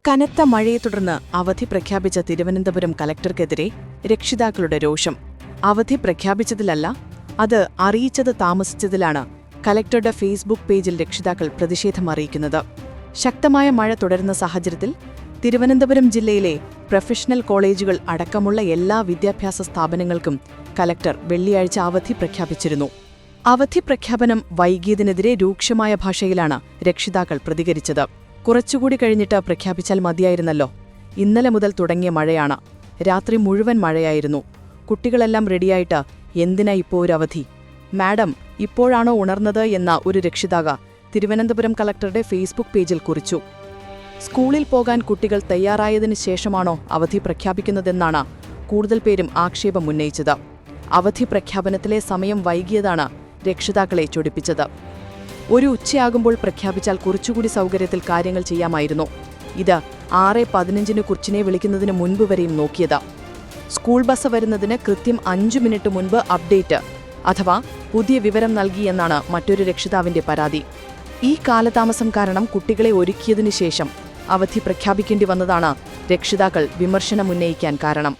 കനത്ത മഴയെ തുടർന്ന് അവധി പ്രഖ്യാപിച്ച തിരുവനന്തപുരം കലക്ടർക്കെതിരെ രക്ഷിതാക്കളുടെ രോഷം. അവധി പ്രഖ്യാപിച്ചതിലല്ല, അത് അറിയിച്ചത് താമസിച്ചതിലാണ് കലക്ടറുടെ ഫേസ്ബുക്ക് പേജിൽ രക്ഷിതാക്കൾ പ്രതിഷേധം അറിയിക്കുന്നത്. ശക്തമായ മഴ തുടരുന്ന സാഹചര്യത്തിൽ തിരുവനന്തപുരം ജില്ലയിലെ പ്രൊഫഷണൽ കോളേജുകൾ അടക്കമുള്ള എല്ലാ വിദ്യാഭ്യാസ സ്ഥാപനങ്ങൾക്കും കലക്ടർ വെള്ളിയാഴ്ച അവധി പ്രഖ്യാപിച്ചിരുന്നു. അവധി പ്രഖ്യാപനം വൈകിയതിനെതിരെ രൂക്ഷമായ ഭാഷയിലാണ് രക്ഷിതാക്കൾ പ്രതികരിച്ചത്. കുറച്ചുകൂടി കഴിഞ്ഞിട്ട് പ്രഖ്യാപിച്ചാൽ മതിയായിരുന്നല്ലോ. ഇന്നലെ മുതൽ തുടങ്ങിയ മഴയാണ്. രാത്രി മുഴുവൻ മഴയായിരുന്നു. കുട്ടികളെല്ലാം റെഡിയായിട്ട് എന്തിനാ ഇപ്പോൾ ഒരു അവധി? മാഡം ഇപ്പോഴാണോ ഉണർന്നത് എന്ന ഒരു രക്ഷിതാക തിരുവനന്തപുരം കളക്ടറുടെ ഫേസ്ബുക്ക് പേജിൽ കുറിച്ചു. സ്കൂളിൽ പോകാൻ കുട്ടികൾ തയ്യാറായതിനു ശേഷമാണോ അവധി പ്രഖ്യാപിക്കുന്നതെന്നാണ് കൂടുതൽ പേരും ആക്ഷേപം ഉന്നയിച്ചത്. അവധി പ്രഖ്യാപനത്തിലെ സമയം വൈകിയതാണ് രക്ഷിതാക്കളെ ചൊടിപ്പിച്ചത്. ഒരു ഉച്ചയാകുമ്പോൾ പ്രഖ്യാപിച്ചാൽ കുറച്ചുകൂടി സൗകര്യത്തിൽ കാര്യങ്ങൾ ചെയ്യാമായിരുന്നു. ഇത് 6:15 കുർച്ചിനെ വിളിക്കുന്നതിന് മുൻപ് വരെയും നോക്കിയത്. സ്കൂൾ ബസ് വരുന്നതിന് കൃത്യം 5 മിനിറ്റ് മുൻപ് അപ്ഡേറ്റ് അഥവാ പുതിയ വിവരം നൽകിയെന്നാണ് മറ്റൊരു രക്ഷിതാവിന്റെ പരാതി. ഈ കാലതാമസം കാരണം കുട്ടികളെ ഒരുക്കിയതിനു ശേഷം അവധി പ്രഖ്യാപിക്കേണ്ടി വന്നതാണ് രക്ഷിതാക്കൾ വിമർശനമുന്നയിക്കാൻ കാരണം.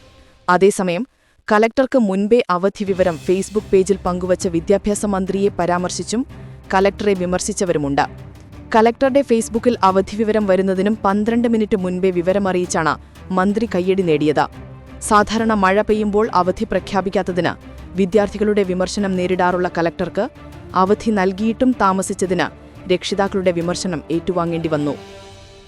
അതേസമയം കലക്ടർക്ക് മുൻപേ അവധി വിവരം ഫേസ്ബുക്ക് പേജിൽ പങ്കുവച്ച വിദ്യാഭ്യാസ മന്ത്രിയെ പരാമർശിച്ചും കലക്ടറെ വിമർശിച്ചവരുമുണ്ട്. കലക്ടറുടെ ഫേസ്ബുക്കിൽ അവധി വിവരം വരുന്നതിനും 12 മിനിറ്റ് മുൻപേ വിവരമറിയിച്ചാണ് മന്ത്രി കയ്യടി നേടിയത്. സാധാരണ മഴ പെയ്യുമ്പോൾ അവധി പ്രഖ്യാപിക്കാത്തതിന് വിദ്യാർത്ഥികളുടെ വിമർശനം നേരിടാറുള്ള കലക്ടർക്ക് അവധി നൽകിയിട്ടും താമസിച്ചതിന് രക്ഷിതാക്കളുടെ വിമർശനം ഏറ്റുവാങ്ങേണ്ടി വന്നു.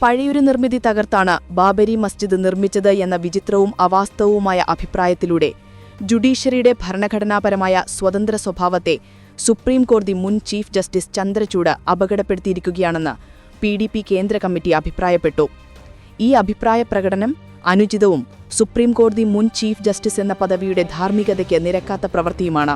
പഴയൊരു നിർമ്മിതി തകർത്താണ് ബാബരി മസ്ജിദ് നിർമ്മിച്ചത് എന്ന വിചിത്രവും അവാസ്തവവുമായ അഭിപ്രായത്തിലൂടെ ജുഡീഷ്യറിയുടെ ഭരണഘടനാപരമായ സ്വതന്ത്ര സ്വഭാവത്തെ സുപ്രീം കോടതി മുൻ ചീഫ് ജസ്റ്റിസ് ചന്ദ്രചൂഡ് അപകടപ്പെടുത്തിയിരിക്കുകയാണെന്ന് PDP കേന്ദ്ര കമ്മിറ്റി അഭിപ്രായപ്പെട്ടു. ഈ അഭിപ്രായ പ്രകടനം അനുചിതവും സുപ്രീം കോടതി മുൻ ചീഫ് ജസ്റ്റിസ് എന്ന പദവിയുടെ ധാർമ്മികതയ്ക്ക് നിരക്കാത്ത പ്രവൃത്തിയുമാണ്.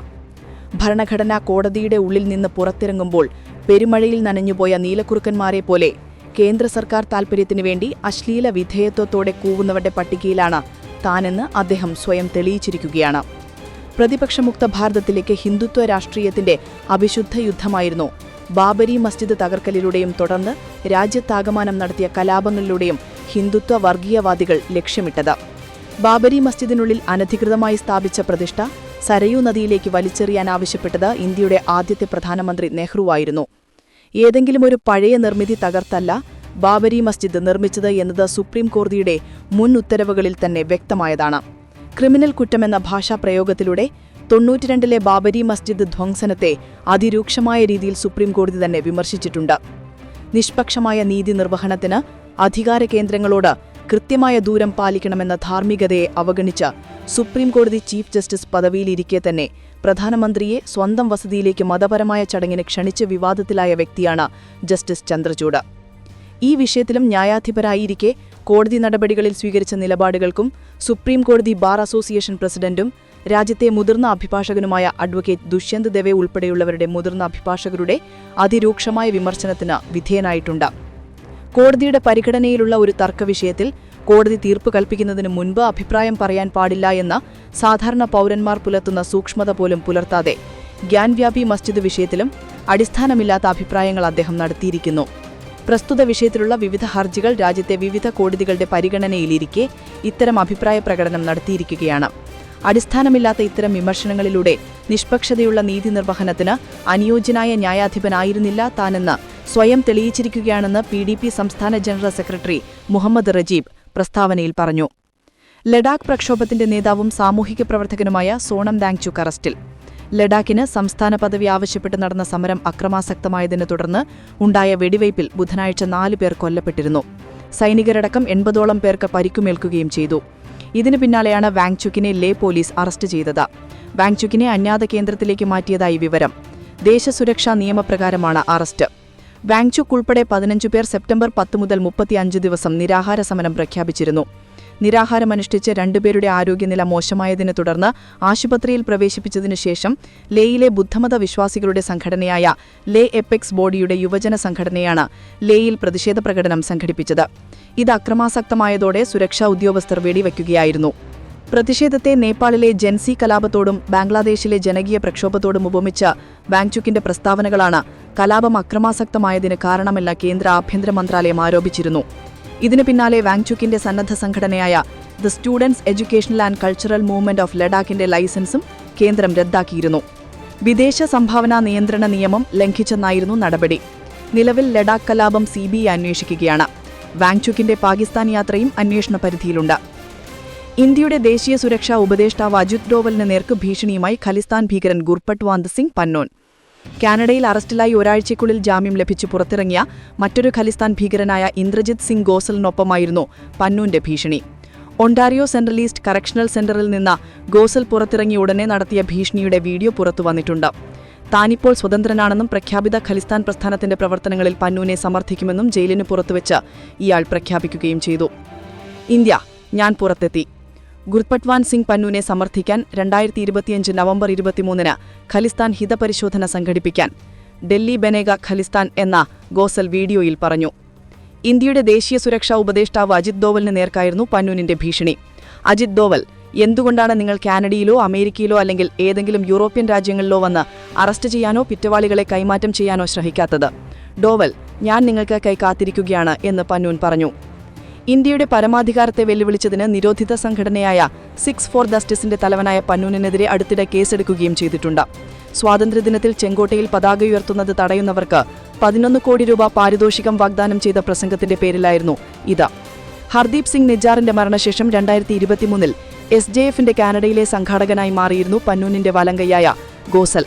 ഭരണഘടനാ കോടതിയുടെ ഉള്ളിൽ നിന്ന് പുറത്തിറങ്ങുമ്പോൾ പെരുമഴയിൽ നനഞ്ഞുപോയ നീലക്കുറുക്കന്മാരെ പോലെ കേന്ദ്ര സർക്കാർ താൽപര്യത്തിനു വേണ്ടി അശ്ലീല വിധേയത്വത്തോടെ കൂവുന്നവരുടെ പട്ടികയിലാണ് താനെന്ന് അദ്ദേഹം സ്വയം തെളിയിച്ചിരിക്കുകയാണ്. പ്രതിപക്ഷമുക്ത ഭാരതത്തിലേക്ക് ഹിന്ദുത്വ രാഷ്ട്രീയത്തിന്റെ അവിശുദ്ധ യുദ്ധമായിരുന്നു ബാബരി മസ്ജിദ് തകർക്കലിലൂടെയും തുടർന്ന് രാജ്യത്താകമാനം നടത്തിയ കലാപങ്ങളിലൂടെയും ഹിന്ദുത്വ വർഗീയവാദികൾ ലക്ഷ്യമിട്ടത്. ബാബരി മസ്ജിദിനുള്ളിൽ അനധികൃതമായി സ്ഥാപിച്ച പ്രതിഷ്ഠ സരയൂ നദിയിലേക്ക് വലിച്ചെറിയാനാവശ്യപ്പെട്ടത് ഇന്ത്യയുടെ ആദ്യത്തെ പ്രധാനമന്ത്രി നെഹ്റുവായിരുന്നു. ഏതെങ്കിലും ഒരു പഴയ നിർമ്മിതി തകർത്തല്ല ബാബരി മസ്ജിദ് നിർമ്മിച്ചത് എന്നത് സുപ്രീം കോടതിയുടെ മുൻ ഉത്തരവുകളിൽ തന്നെ വ്യക്തമായതാണ്. ക്രിമിനൽ കുറ്റമെന്ന ഭാഷാപ്രയോഗത്തിലൂടെ 92-ലെ ബാബരി മസ്ജിദ് ധ്വംസനത്തെ അതിരൂക്ഷമായ രീതിയിൽ സുപ്രീം കോടതി തന്നെ വിമർശിച്ചിട്ടുണ്ട്. നിഷ്പക്ഷമായ നീതി നിർവഹണത്തിന് അധികാര കേന്ദ്രങ്ങളോട് കൃത്യമായ ദൂരം പാലിക്കണമെന്ന ധാർമ്മികതയെ അവഗണിച്ച് സുപ്രീം കോടതി ചീഫ് ജസ്റ്റിസ് പദവിയിലിരിക്കെ തന്നെ പ്രധാനമന്ത്രിയെ സ്വന്തം വസതിയിലേക്ക് മതപരമായ ചടങ്ങിന് ക്ഷണിച്ച് വിവാദത്തിലായ വ്യക്തിയാണ് ജസ്റ്റിസ് ചന്ദ്രചൂഡ്. ഈ വിഷയത്തിലും ന്യായാധിപരായിരിക്കെ കോടതി നടപടികളിൽ സ്വീകരിച്ച നിലപാടുകൾക്കും സുപ്രീം കോടതി ബാർ അസോസിയേഷൻ പ്രസിഡന്റും രാജ്യത്തെ മുതിർന്ന അഭിഭാഷകനുമായ അഡ്വക്കേറ്റ് ദുഷ്യന്ത് ദവെ ഉൾപ്പെടെയുള്ളവരുടെ മുതിർന്ന അഭിഭാഷകരുടെ അതിരൂക്ഷമായ വിമർശനത്തിന് വിധേയനായിട്ടുണ്ട്. കോടതിയുടെ പരിഗണനയിലുള്ള ഒരു തർക്കവിഷയത്തിൽ കോടതി തീർപ്പ് കൽപ്പിക്കുന്നതിന് മുൻപ് അഭിപ്രായം പറയാൻ പാടില്ല എന്ന സാധാരണ പൗരന്മാർ പുലർത്തുന്ന സൂക്ഷ്മത പോലും പുലർത്താതെ ഗ്യാൻവ്യാപി മസ്ജിദ് വിഷയത്തിലും അടിസ്ഥാനമില്ലാത്ത അഭിപ്രായങ്ങൾ അദ്ദേഹം നടത്തിയിരിക്കുന്നു. പ്രസ്തുത വിഷയത്തിലുള്ള വിവിധ ഹർജികൾ രാജ്യത്തെ വിവിധ കോടതികളുടെ പരിഗണനയിലിരിക്കെ ഇത്തരം അഭിപ്രായ പ്രകടനം നടത്തിയിരിക്കുകയാണ്. അടിസ്ഥാനമില്ലാത്ത ഇത്തരം വിമർശനങ്ങളിലൂടെ നിഷ്പക്ഷതയുള്ള നീതി നിർവഹണത്തിന് അനുയോജ്യനായ ന്യായാധിപനായിരുന്നില്ല താനെന്ന് സ്വയം തെളിയിച്ചിരിക്കുകയാണെന്ന് PDP സംസ്ഥാന ജനറൽ സെക്രട്ടറി മുഹമ്മദ് റജീബ് പ്രസ്താവനയിൽ പറഞ്ഞു. ലഡാക്ക് പ്രക്ഷോഭത്തിന്റെ നേതാവും സാമൂഹിക പ്രവർത്തകനുമായ സോണം വാങ്ചുക് അറസ്റ്റിൽ. ലഡാക്കിന് സംസ്ഥാന പദവി ആവശ്യപ്പെട്ട് നടന്ന സമരം അക്രമാസക്തമായതിനെ തുടർന്ന് ഉണ്ടായ വെടിവയ്പിൽ ബുധനാഴ്ച 4 പേർ കൊല്ലപ്പെട്ടിരുന്നു. സൈനികരടക്കം 80ഓളം പേർക്ക് പരിക്കുമേൽക്കുകയും ചെയ്തു. ഇതിനു പിന്നാലെയാണ് വാങ്ചുക്കിനെ ലേ പോലീസ് അറസ്റ്റ് ചെയ്തത്. വാങ്ചുക്കിനെ അജ്ഞാത കേന്ദ്രത്തിലേക്ക് മാറ്റിയതായി വിവരം. ദേശസുരക്ഷാ നിയമപ്രകാരമാണ് അറസ്റ്റ്. വാങ്ചുക്ക് ഉൾപ്പെടെ 15 പേർ സെപ്റ്റംബർ 10 മുതൽ 35 ദിവസം നിരാഹാര സമരം പ്രഖ്യാപിച്ചിരുന്നു. നിരാഹാരമനുഷ്ഠിച്ച് 2 പേരുടെ ആരോഗ്യനില മോശമായതിനെ തുടർന്ന് ആശുപത്രിയിൽ പ്രവേശിപ്പിച്ചതിനു ശേഷം ലേയിലെ ബുദ്ധമത വിശ്വാസികളുടെ സംഘടനയായ ലേ എപ്പെക്സ് ബോഡിയുടെ യുവജന സംഘടനയാണ് ലേയിൽ പ്രതിഷേധ പ്രകടനം സംഘടിപ്പിച്ചത്. ഇത് അക്രമാസക്തമായതോടെ സുരക്ഷാ ഉദ്യോഗസ്ഥർ വെടിവയ്ക്കുകയായിരുന്നു. പ്രതിഷേധത്തെ നേപ്പാളിലെ ജൻസി കലാപത്തോടും ബംഗ്ലാദേശിലെ ജനകീയ പ്രക്ഷോഭത്തോടും ഉപമിച്ച വാങ്ചുക്കിന്റെ പ്രസ്താവനകളാണ് കലാപം അക്രമാസക്തമായതിന് കാരണമെന്ന് കേന്ദ്ര ആഭ്യന്തര മന്ത്രാലയം ആരോപിച്ചിരുന്നു. ഇതിനു പിന്നാലെ വാങ്ചുക്കിന്റെ സന്നദ്ധ സംഘടനയായ the students educational and cultural movement of ലഡാക്കിന്റെ ലൈസൻസും കേന്ദ്രം റദ്ദാക്കിയിരുന്നു. വിദേശ സംഭാവനാ നിയന്ത്രണ നിയമം ലംഘിച്ചെന്നായിരുന്നു നടപടി. നിലവിൽ ലഡാക്ക് കലാപം CBI അന്വേഷിക്കുകയാണ്. വാങ്ചുക്കിന്റെ പാകിസ്ഥാൻ യാത്രയും അന്വേഷണ പരിധിയിലുണ്ട്. ഇന്ത്യയുടെ ദേശീയ സുരക്ഷാ ഉപദേഷ്ടാവ് അജിത് ഡോവലിന് നേർക്ക് ഭീഷണിയുമായി ഖലിസ്ഥാൻ ഭീകരൻ ഗുർപട്വാന്ത് സിംഗ് പന്നോൻ. കാനഡയിൽ അറസ്റ്റിലായി ഒരാഴ്ചയ്ക്കുള്ളിൽ ജാമ്യം ലഭിച്ചു പുറത്തിറങ്ങിയ മറ്റൊരു ഖലിസ്ഥാൻ ഭീകരനായ ഇന്ദ്രജിത് സിംഗ് ഗോസലിനൊപ്പമായിരുന്നു പന്നൂന്റെ ഭീഷണി. ഒണ്ടാരിയോ സെൻട്രൽ ഈസ്റ്റ് കറക്ഷണൽ സെന്ററിൽ നിന്ന് ഗോസൽ പുറത്തിറങ്ങിയ ഉടനെ നടത്തിയ ഭീഷണിയുടെ വീഡിയോ പുറത്തുവന്നിട്ടുണ്ട്. താനിപ്പോൾ സ്വതന്ത്രനാണെന്നും പ്രഖ്യാപിത ഖലിസ്ഥാൻ പ്രസ്ഥാനത്തിന്റെ പ്രവർത്തനങ്ങളിൽ പന്നൂനെ സമർത്ഥിക്കുമെന്നും ജയിലിന് പുറത്തുവെച്ച് ഇയാൾ പ്രഖ്യാപിക്കുകയും ചെയ്തു. ഇന്ത്യ, ഞാൻ പുറത്തെത്തി. ഗുർപട്വാന്ത് സിംഗ് പന്നൂനെ സമർത്ഥിക്കാൻ 2025 നവംബർ 23-ന് ഖലിസ്ഥാൻ ഹിതപരിശോധന സംഘടിപ്പിക്കാൻ ഡൽഹി ബനേഗ ഖലിസ്ഥാൻ എന്ന ഗോസൽ വീഡിയോയിൽ പറഞ്ഞു. ഇന്ത്യയുടെ ദേശീയ സുരക്ഷാ ഉപദേഷ്ടാവ് അജിത് ഡോവലിന് നേർക്കായിരുന്നു പന്നൂനിന്റെ ഭീഷണി. അജിത് ഡോവൽ, എന്തുകൊണ്ടാണ് നിങ്ങൾ കാനഡയിലോ അമേരിക്കയിലോ അല്ലെങ്കിൽ ഏതെങ്കിലും യൂറോപ്യൻ രാജ്യങ്ങളിലോ വന്ന് അറസ്റ്റ് ചെയ്യാനോ കുറ്റവാളികളെ കൈമാറ്റം ചെയ്യാനോ ശ്രമിക്കാത്തത്? ഡോവൽ, ഞാൻ നിങ്ങൾക്കായി കാത്തിരിക്കുകയാണ് എന്ന് പന്നൂൻ പറഞ്ഞു. ഇന്ത്യയുടെ പരമാധികാരത്തെ വെല്ലുവിളിച്ചതിന് നിരോധിത സംഘടനയായ സിക്സ് ഫോർ ജസ്റ്റിസിന്റെ തലവനായ പന്നൂനെതിരെ അടുത്തിടെ കേസെടുക്കുകയും ചെയ്തിട്ടുണ്ട്. സ്വാതന്ത്ര്യദിനത്തിൽ ചെങ്കോട്ടയിൽ പതാക ഉയർത്തുന്നത് തടയുന്നവർക്ക് 11 കോടി രൂപ പാരിതോഷികം വാഗ്ദാനം ചെയ്ത പ്രസംഗത്തിന്റെ പേരിലായിരുന്നു ഇത്. ഹർദീപ് സിംഗ് നിജാറിന്റെ മരണശേഷം 2023-ൽ SJFന്റെ കാനഡയിലെ സംഘാടകനായി മാറിയിരുന്നു പന്നൂനിന്റെ വലങ്കയ്യായ ഗോസൽ.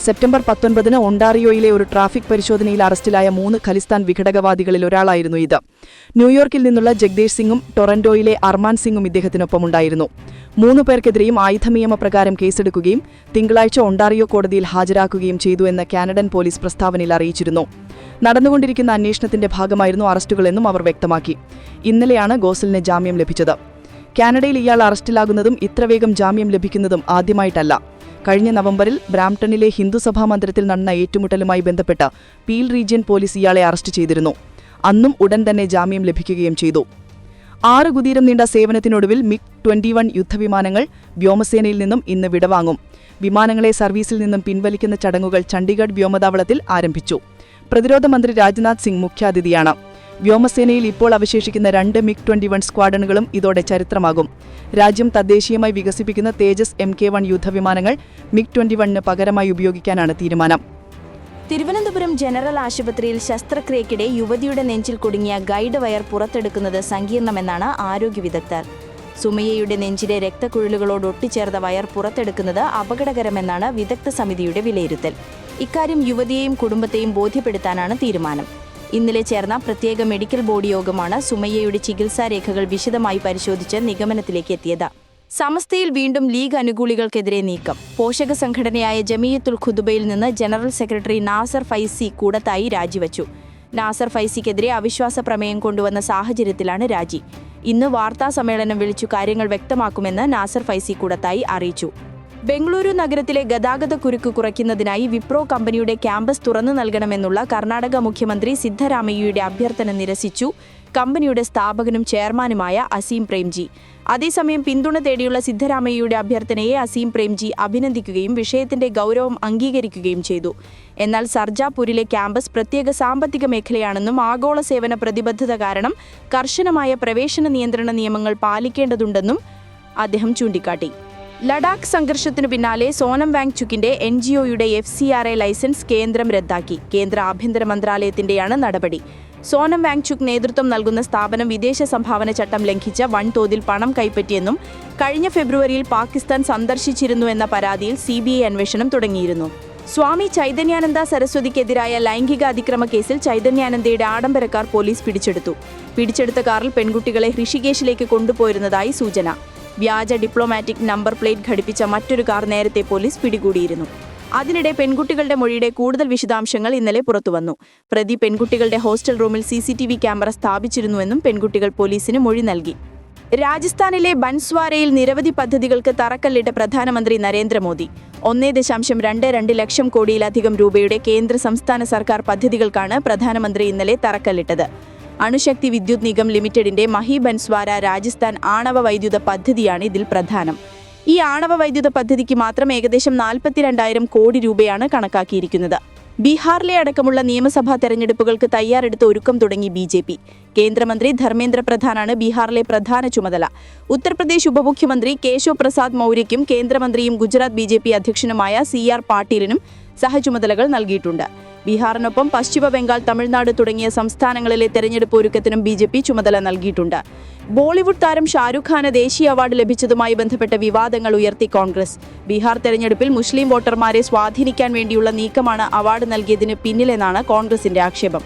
സെപ്റ്റംബർ 19-ന് ഒണ്ടാറിയോയിലെ ഒരു ട്രാഫിക് പരിശോധനയിൽ അറസ്റ്റിലായ 3 ഖലിസ്ഥാൻ വിഘടകവാദികളിൽ ഒരാളായിരുന്നു ഇത്. ന്യൂയോർക്കിൽ നിന്നുള്ള ജഗ്ദേഷ് സിംഗും ടൊറന്റോയിലെ അർമാൻ സിംഗും ഇദ്ദേഹത്തിനൊപ്പമുണ്ടായിരുന്നു. 3 പേർക്കെതിരെയും ആയുധനിയമപ്രകാരം കേസെടുക്കുകയും തിങ്കളാഴ്ച ഒണ്ടാറിയോ കോടതിയിൽ ഹാജരാക്കുകയും ചെയ്തു എന്ന് കാനഡൻ പോലീസ് പ്രസ്താവനയിൽ അറിയിച്ചിരുന്നു. നടന്നുകൊണ്ടിരിക്കുന്ന അന്വേഷണത്തിന്റെ ഭാഗമായിരുന്നു അറസ്റ്റുകളെന്നും അവർ വ്യക്തമാക്കി. ഇന്നലെയാണ് ഗോസലിന് ജാമ്യം ലഭിച്ചത്. കാനഡയിൽ ഇയാൾ അറസ്റ്റിലാകുന്നതും ഇത്ര വേഗം ജാമ്യം ലഭിക്കുന്നതും ആദ്യമായിട്ടല്ല. കഴിഞ്ഞ നവംബറിൽ ബ്രാംപ്ടണിലെ ഹിന്ദുസഭാ മന്ദിരത്തിൽ നടന്ന ഏറ്റുമുട്ടലുമായി ബന്ധപ്പെട്ട് പീൽ റീജിയൻ പോലീസ് ഇയാളെ അറസ്റ്റ് ചെയ്തിരുന്നു. അന്നും ഉടൻ തന്നെ ജാമ്യം ലഭിക്കുകയും ചെയ്തു. 6 കുതീരം നീണ്ട സേവനത്തിനൊടുവിൽ MiG-21 യുദ്ധവിമാനങ്ങൾ വ്യോമസേനയിൽ നിന്നും ഇന്ന് വിടവാങ്ങും. വിമാനങ്ങളെ സർവീസിൽ നിന്നും പിൻവലിക്കുന്ന ചടങ്ങുകൾ ചണ്ഡീഗഡ് വ്യോമതാവളത്തിൽ ആരംഭിച്ചു. പ്രതിരോധ മന്ത്രി രാജ്നാഥ് സിംഗ് മുഖ്യാതിഥിയാണ്. വ്യോമസേനയിൽ ഇപ്പോൾ അവശേഷിക്കുന്ന 2 MiG-21 സ്ക്വാഡനുകളും ഇതോടെ ചരിത്രമാകും. രാജ്യം തദ്ദേശീയമായി വികസിപ്പിക്കുന്ന തേജസ് MK-1 യുദ്ധവിമാനങ്ങൾ MiG-21-ന് പകരമായി ഉപയോഗിക്കാനാണ് തീരുമാനം. തിരുവനന്തപുരം ജനറൽ ആശുപത്രിയിൽ ശസ്ത്രക്രിയയ്ക്കിടെ യുവതിയുടെ നെഞ്ചിൽ കുടുങ്ങിയ ഗൈഡ് വയർ പുറത്തെടുക്കുന്നത് സങ്കീർണമെന്നാണ് ആരോഗ്യ വിദഗ്ധർ. സുമയ്യയുടെ നെഞ്ചിലെ രക്തക്കുഴലുകളോട് ഒട്ടിച്ചേർന്ന വയർ പുറത്തെടുക്കുന്നത് അപകടകരമെന്നാണ് വിദഗ്ധ സമിതിയുടെ വിലയിരുത്തൽ. ഇക്കാര്യം യുവതിയെയും കുടുംബത്തെയും ബോധ്യപ്പെടുത്താനാണ് തീരുമാനം. ഇന്നലെ ചേർന്ന പ്രത്യേക മെഡിക്കൽ ബോർഡ് യോഗമാണ് സുമയ്യയുടെ ചികിത്സാരേഖകൾ വിശദമായി പരിശോധിച്ച് നിഗമനത്തിലേക്ക് എത്തിയത്. സമസ്തയിൽ വീണ്ടും ലീഗ് അനുകൂലികൾക്കെതിരെ നീക്കം. പോഷക സംഘടനയായ ജമിയത്തുൽ ഖുതുബയിൽ നിന്ന് ജനറൽ സെക്രട്ടറി നാസർ ഫൈസി കൂടത്തായി രാജിവച്ചു. നാസർ ഫൈസിക്കെതിരെ അവിശ്വാസ പ്രമേയം കൊണ്ടുവന്ന സാഹചര്യത്തിലാണ് രാജി. ഇന്ന് വാർത്താ സമ്മേളനം വിളിച്ചു കാര്യങ്ങൾ വ്യക്തമാക്കുമെന്ന് നാസർ ഫൈസി കൂടത്തായി അറിയിച്ചു. ബംഗളൂരു നഗരത്തിലെ ഗതാഗത കുരുക്ക് കുറയ്ക്കുന്നതിനായി വിപ്രോ കമ്പനിയുടെ ക്യാമ്പസ് തുറന്നു നൽകണമെന്നുള്ള കർണാടക മുഖ്യമന്ത്രി സിദ്ധരാമയ്യയുടെ അഭ്യർത്ഥന നിരസിച്ചു കമ്പനിയുടെ സ്ഥാപകനും ചെയർമാനുമായ അസീം പ്രേംജി. അതേസമയം പിന്തുണ തേടിയുള്ള സിദ്ധരാമയ്യയുടെ അഭ്യർത്ഥനയെ അസീം പ്രേംജി അഭിനന്ദിക്കുകയും വിഷയത്തിന്റെ ഗൗരവം അംഗീകരിക്കുകയും ചെയ്തു. എന്നാൽ സർജാപൂരിലെ ക്യാമ്പസ് പ്രത്യേക സാമ്പത്തിക മേഖലയാണെന്നും ആഗോള സേവന പ്രതിബദ്ധത കാരണം കർശനമായ പ്രവേശന നിയന്ത്രണ നിയമങ്ങൾ പാലിക്കേണ്ടതുണ്ടെന്നും അദ്ദേഹം ചൂണ്ടിക്കാട്ടി. ലഡാക്ക് സംഘർഷത്തിനു പിന്നാലെ സോനം വാങ്ചുക്കിന്റെ NGOയുടെ FCRA ലൈസൻസ് കേന്ദ്രം റദ്ദാക്കി. കേന്ദ്ര ആഭ്യന്തര മന്ത്രാലയത്തിന്റെയാണ് നടപടി. സോനം വാങ്ചുക് നേതൃത്വം നൽകുന്ന സ്ഥാപനം വിദേശ സംഭാവന ചട്ടം ലംഘിച്ച വൻതോതിൽ പണം കൈപ്പറ്റിയെന്നും കഴിഞ്ഞ ഫെബ്രുവരിയിൽ പാകിസ്ഥാൻ സന്ദർശിച്ചിരുന്നു എന്ന പരാതിയിൽ CBI അന്വേഷണം തുടങ്ങിയിരുന്നു. സ്വാമി ചൈതന്യാനന്ദ സരസ്വതിക്കെതിരായ ലൈംഗിക അതിക്രമ കേസിൽ ചൈതന്യാനന്ദയുടെ ആഡംബര കാർ പോലീസ് പിടിച്ചെടുത്ത കാറിൽ പെൺകുട്ടികളെ ഋഷികേശിലേക്ക് കൊണ്ടുപോയിരുന്നതായി സൂചന. വ്യാജ ഡിപ്ലോമാറ്റിക് നമ്പർ പ്ലേറ്റ് ഘടിപ്പിച്ച മറ്റൊരു കാർ നേരത്തെ പോലീസ് പിടികൂടിയിരുന്നു. അതിനിടെ പെൺകുട്ടികളുടെ മൊഴിയുടെ കൂടുതൽ വിശദാംശങ്ങൾ ഇന്നലെ പുറത്തുവന്നു. പ്രതി പെൺകുട്ടികളുടെ ഹോസ്റ്റൽ റൂമിൽ CCTV ക്യാമറ സ്ഥാപിച്ചിരുന്നുവെന്നും പെൺകുട്ടികൾ പോലീസിന് മൊഴി നൽകി. രാജസ്ഥാനിലെ ബൻസ്വാരയിൽ നിരവധി പദ്ധതികൾക്ക് തറക്കല്ലിട്ട പ്രധാനമന്ത്രി നരേന്ദ്രമോദി. 1.22 ലക്ഷം കോടിയിലധികം രൂപയുടെ കേന്ദ്ര സംസ്ഥാന സർക്കാർ പദ്ധതികൾക്കാണ് പ്രധാനമന്ത്രി ഇന്നലെ തറക്കല്ലിട്ടത്. അണുശക്തി വിദ്യുത് നിഗം ലിമിറ്റഡിന്റെ മഹി ബൻസ്വാര രാജസ്ഥാൻ ആണവ വൈദ്യുത പദ്ധതിയാണ് ഇതിൽ പ്രധാനം. ഈ ആണവ വൈദ്യുത പദ്ധതിക്ക് മാത്രം ഏകദേശം 42,000 കോടി രൂപയാണ് കണക്കാക്കിയിരിക്കുന്നത്. ബീഹാറിലെ അടക്കമുള്ള നിയമസഭാ തെരഞ്ഞെടുപ്പുകൾക്ക് തയ്യാറെടുത്ത് ഒരുക്കം തുടങ്ങി BJP. കേന്ദ്രമന്ത്രി ധർമ്മേന്ദ്ര പ്രധാനാണ് ബീഹാറിലെ പ്രധാന ചുമതല. ഉത്തർപ്രദേശ് ഉപമുഖ്യമന്ത്രി കേശവ് പ്രസാദ് മൗര്യയ്ക്കും കേന്ദ്രമന്ത്രിയും ഗുജറാത്ത് BJP അധ്യക്ഷനുമായ CR പാട്ടീലിനും സഹചുമതലകൾ നൽകിയിട്ടുണ്ട്. ബീഹാറിനൊപ്പം പശ്ചിമ ബംഗാൾ, തമിഴ്നാട് തുടങ്ങിയ സംസ്ഥാനങ്ങളിലെ തെരഞ്ഞെടുപ്പ് ഒരുക്കത്തിനും BJP ചുമതല നൽകിയിട്ടുണ്ട്. ബോളിവുഡ് താരം ഷാരൂഖ് ഖാന് ദേശീയ അവാർഡ് ലഭിച്ചതുമായി ബന്ധപ്പെട്ട വിവാദങ്ങൾ ഉയർത്തി കോൺഗ്രസ്. ബീഹാർ തെരഞ്ഞെടുപ്പിൽ മുസ്ലിം വോട്ടർമാരെ സ്വാധീനിക്കാൻ വേണ്ടിയുള്ള നീക്കമാണ് അവാർഡ് നൽകിയതിന് പിന്നിലെന്നാണ് കോൺഗ്രസിന്റെ ആക്ഷേപം.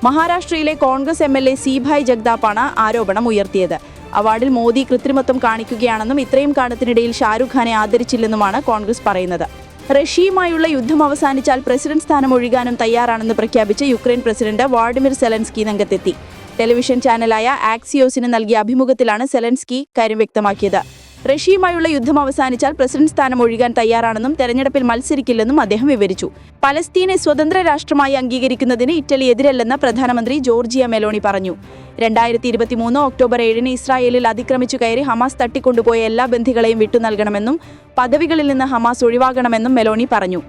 മഹാരാഷ്ട്രയിലെ കോൺഗ്രസ് MLA സീഭായ് ജഗ്താപ്പാണ് ആരോപണം ഉയർത്തിയത്. അവാർഡിൽ മോദി കൃത്രിമത്വം കാണിക്കുകയാണെന്നും ഇത്രയും കാലത്തിനിടയിൽ ഷാരൂഖ് ഖാനെ ആദരിച്ചില്ലെന്നുമാണ് കോൺഗ്രസ് പറയുന്നത്. റഷ്യയുമായുള്ള യുദ്ധം അവസാനിച്ചാൽ പ്രസിഡന്റ് സ്ഥാനം ഒഴിയാനും തയ്യാറാണെന്ന് പ്രഖ്യാപിച്ച് യുക്രൈൻ പ്രസിഡന്റ് വ്ളാഡിമിർ സെലൻസ്കി രംഗത്തെത്തി. ടെലിവിഷൻ ചാനലായ ആക്സിയോസിന് നൽകിയ അഭിമുഖത്തിലാണ് സെലൻസ്കി കാര്യം വ്യക്തമാക്കിയത്. റഷ്യയുമായുള്ള യുദ്ധം അവസാനിച്ചാൽ പ്രസിഡന്റ് സ്ഥാനം ഒഴിയാൻ തയ്യാറാണെന്നും തെരഞ്ഞെടുപ്പിൽ മത്സരിക്കില്ലെന്നും അദ്ദേഹം വിവരിച്ചു. പലസ്തീനെ സ്വതന്ത്ര രാഷ്ട്രമായി അംഗീകരിക്കുന്നതിന് ഇറ്റലി എതിരല്ലെന്ന് പ്രധാനമന്ത്രി ജോർജിയ മെലോണി പറഞ്ഞു. 2023 ഒക്ടോബർ 7 ഇസ്രായേലിൽ അതിക്രമിച്ചു കയറി ഹമാസ് തട്ടിക്കൊണ്ടുപോയ എല്ലാ ബന്ധികളെയും വിട്ടുനൽകണമെന്നും പദവികളിൽ നിന്ന് ഹമാസ് ഒഴിവാകണമെന്നും മെലോണി പറഞ്ഞു.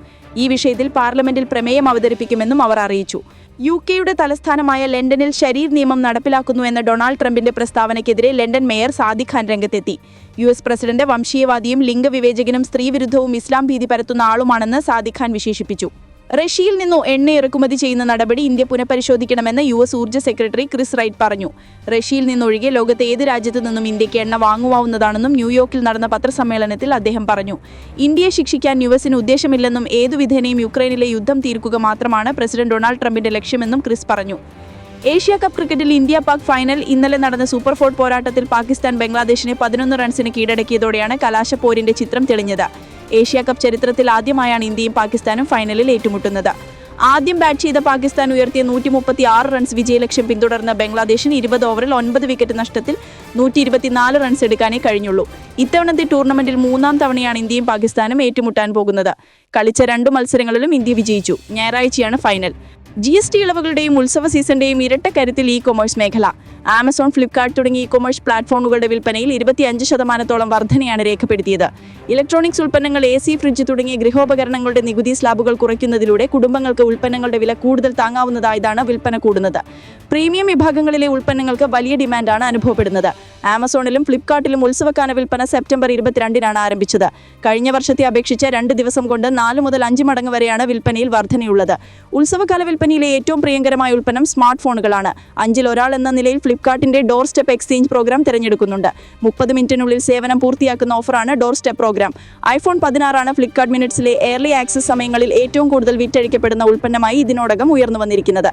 ഈ വിഷയത്തിൽ പാർലമെന്റിൽ പ്രമേയം അവതരിപ്പിക്കുമെന്നും അവർ അറിയിച്ചു. UK തലസ്ഥാനമായ ലണ്ടനിൽ ശരീർ നിയമം നടപ്പിലാക്കുന്നു എന്ന ഡൊണാൾഡ് ട്രംപിന്റെ പ്രസ്താവനയ്ക്കെതിരെ ലണ്ടൻ മേയർ സാദിഖ് ഖാൻ രംഗത്തെത്തി. US പ്രസിഡന്റ് വംശീയവാദിയും ലിംഗവിവേചകനും സ്ത്രീവിരുദ്ധവും ഇസ്ലാം ഭീതി പരത്തുന്ന ആളുമാണെന്ന് സാദിഖ് ഖാൻ വിശേഷിപ്പിച്ചു. റഷ്യയിൽ നിന്നു എണ്ണ ഇറക്കുമതി ചെയ്യുന്ന നടപടി ഇന്ത്യ പുനഃപരിശോധിക്കണമെന്ന് US ഊർജ്ജ സെക്രട്ടറി ക്രിസ് റൈറ്റ് പറഞ്ഞു. റഷ്യയിൽ നിന്നൊഴികെ ലോകത്തെ ഏത് രാജ്യത്തു നിന്നും ഇന്ത്യക്ക് എണ്ണ വാങ്ങുവാവുന്നതാണെന്നും ന്യൂയോർക്കിൽ നടന്ന പത്രസമ്മേളനത്തിൽ അദ്ദേഹം പറഞ്ഞു. ഇന്ത്യയെ ശിക്ഷിക്കാൻ US ഉദ്ദേശമില്ലെന്നും ഏതുവിധേനയും യുക്രൈനിലെ യുദ്ധം തീർക്കുക മാത്രമാണ് പ്രസിഡന്റ് ഡൊണാൾഡ് ട്രംപിന്റെ ലക്ഷ്യമെന്നും ക്രിസ് പറഞ്ഞു. ഏഷ്യ കപ്പ് ക്രിക്കറ്റിൽ ഇന്ത്യ-പാക് ഫൈനൽ. ഇന്നലെ നടന്ന സൂപ്പർ 4 പോരാട്ടത്തിൽ പാകിസ്ഥാൻ ബംഗ്ലാദേശിനെ 11 റൺസിന് കീഴടക്കിയതോടെയാണ് കലാശപ്പോരിന്റെ ചിത്രം തെളിഞ്ഞത്. ഏഷ്യ കപ്പ് ചരിത്രത്തിൽ ആദ്യമായാണ് ഇന്ത്യയും പാകിസ്ഥാനും ഫൈനലിൽ ഏറ്റുമുട്ടുന്നത്. ആദ്യം ബാറ്റ് ചെയ്ത പാകിസ്ഥാൻ ഉയർത്തിയ 136 റൺസ് വിജയലക്ഷ്യം പിന്തുടർന്ന ബംഗ്ലാദേശിന് 20 ഓവറിൽ 9 വിക്കറ്റ് നഷ്ടത്തിൽ 124 റൺസ് എടുക്കാനേ കഴിഞ്ഞുള്ളൂ. ഇത്തവണത്തെ ടൂർണമെന്റിൽ 3ാം തവണയാണ് ഇന്ത്യയും പാകിസ്ഥാനും ഏറ്റുമുട്ടാൻ പോകുന്നത്. കളിച്ച 2 മത്സരങ്ങളിലും ഇന്ത്യ വിജയിച്ചു. ഞായറാഴ്ചയാണ് ഫൈനൽ. GST ഇളവുകളുടെയും ഉത്സവ സീസണിന്റെയും ഇരട്ടക്കരുത്തിൽ ഇ-കൊമേഴ്സ് മേഖല. ആമസോൺ, ഫ്ലിപ്കാർട്ട് തുടങ്ങിയ ഇ-കൊമേഴ്സ് പ്ലാറ്റ്ഫോമുകളുടെ വിൽപ്പനയിൽ 25% വർധനയാണ് രേഖപ്പെടുത്തിയത്. ഇലക്ട്രോണിക്സ് ഉൽപ്പന്നങ്ങൾ, AC, ഫ്രിഡ്ജ് തുടങ്ങിയ ഗൃഹോപകരണങ്ങളുടെ നികുതി സ്ലാബുകൾ കുറയ്ക്കുന്നതിലൂടെ കുടുംബങ്ങൾക്ക് ഉൽപ്പന്നങ്ങളുടെ വില കൂടുതൽ താങ്ങാവുന്നതായതാണ് വിൽപ്പന കൂടുന്നത്. പ്രീമിയം വിഭാഗങ്ങളിലെ ഉൽപ്പന്നങ്ങൾക്ക് വലിയ ഡിമാൻഡാണ് അനുഭവപ്പെടുന്നത്. ആമസോണിലും ഫ്ലിപ്കാർട്ടിലും ഉത്സവകാല വിൽപ്പന സെപ്റ്റംബർ 22 ആരംഭിച്ചത്. കഴിഞ്ഞ വർഷത്തെ അപേക്ഷിച്ച് 2 ദിവസം കൊണ്ട് 4 മുതൽ 5 മടങ്ങ് വരെയാണ് വിൽപ്പനയിൽ വർധനയുള്ളത്. ഉത്സവകാല വിൽപ്പനയിലെ ഏറ്റവും പ്രിയങ്കരമായ ഉൽപ്പന്നം സ്മാർട്ട് ഫോണുകളാണ്. 5ൽ ഒരാൾ എന്ന നിലയിൽ ഫ്ലിപ്കാർട്ടിന്റെ ഡോർ സ്റ്റെപ്പ് എക്സ്ചേഞ്ച് പ്രോഗ്രാം തിരഞ്ഞെടുക്കുന്നുണ്ട്. 30 മിനിറ്റിനുള്ളിൽ സേവനം പൂർത്തിയാക്കുന്ന ഓഫറാണ് doorstep programme. iPhone 16 Flipkart മിനിറ്റ്സിലെ എയർലി ആക്സസ് സമയങ്ങളിൽ ഏറ്റവും കൂടുതൽ വിറ്റഴിക്കപ്പെടുന്ന ഉൽപ്പന്നമായി ഇതിനോടകം ഉയർന്നു വന്നിരിക്കുന്നത്.